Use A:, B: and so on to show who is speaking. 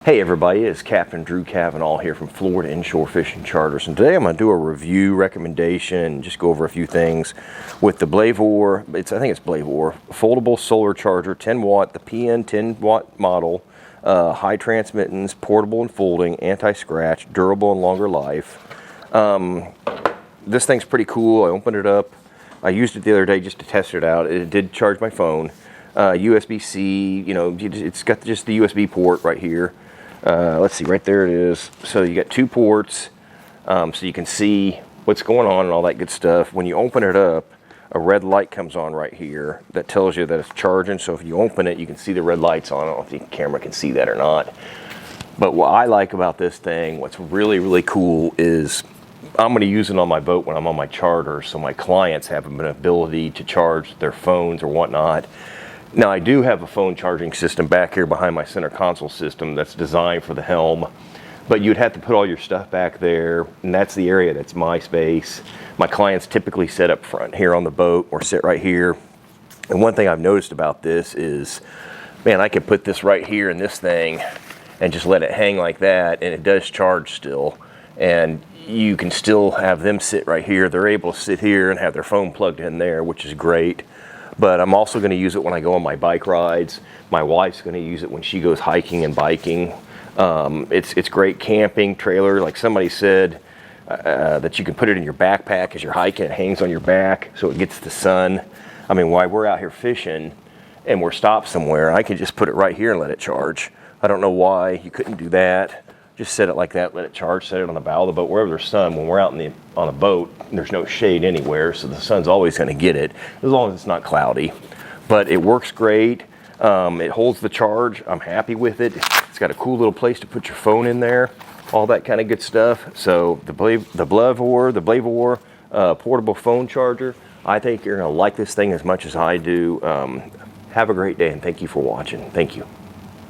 A: Hey everybody, it's Captain Drew Cavanaugh here from Florida Inshore Fishing Charters, and today I'm going to do a review recommendation and just go over a few things with the BLAVOR. I think it's BLAVOR Foldable Solar Charger, 10 watt, the PN 10 watt model, high transmittance, portable and folding, anti-scratch, durable and longer life. This thing's pretty cool. I opened it up. I used it the other day just to test it out. It did charge my phone. USB-C, you know, it's got just the USB port right here. Let's see, right there it is. So you got two ports, so you can see what's going on and all that good stuff. When you open it up, a red light comes on right here that tells you that it's charging. So if you open it, you can see the red lights on. I don't know if the camera can see that or not. But what I like about this thing, what's really, really cool is I'm going to use it on my boat when I'm on my charter, so my clients have an ability to charge their phones or whatnot. Now, I do have a phone charging system back here behind my center console system that's designed for the helm, but you'd have to put all your stuff back there, and that's the area that's my space. My clients typically sit up front here on the boat or sit right here. And one thing I've noticed about this is, man, I could put this right here in this thing and just let it hang like that, and it does charge still. And you can still have them sit right here. They're able to sit here and have their phone plugged in there, which is great. But I'm also going to use it when I go on my bike rides. My wife's going to use it when she goes hiking and biking. It's great camping, trailer. Like somebody said, that you can put it in your backpack as you're hiking. It hangs on your back so it gets the sun. I mean, while we're out here fishing and we're stopped somewhere, I can just put it right here and let it charge. I don't know why you couldn't do that. Just set it like that, let it charge, set it on the bow of the boat, wherever there's sun. When we're out on a boat, there's no shade anywhere, so the sun's always going to get it, as long as it's not cloudy. But it works great. It holds the charge. I'm happy with it. It's got a cool little place to put your phone in there, all that kind of good stuff. So the BLAVOR portable phone charger, I think you're going to like this thing as much as I do. Have a great day, and thank you for watching. Thank you.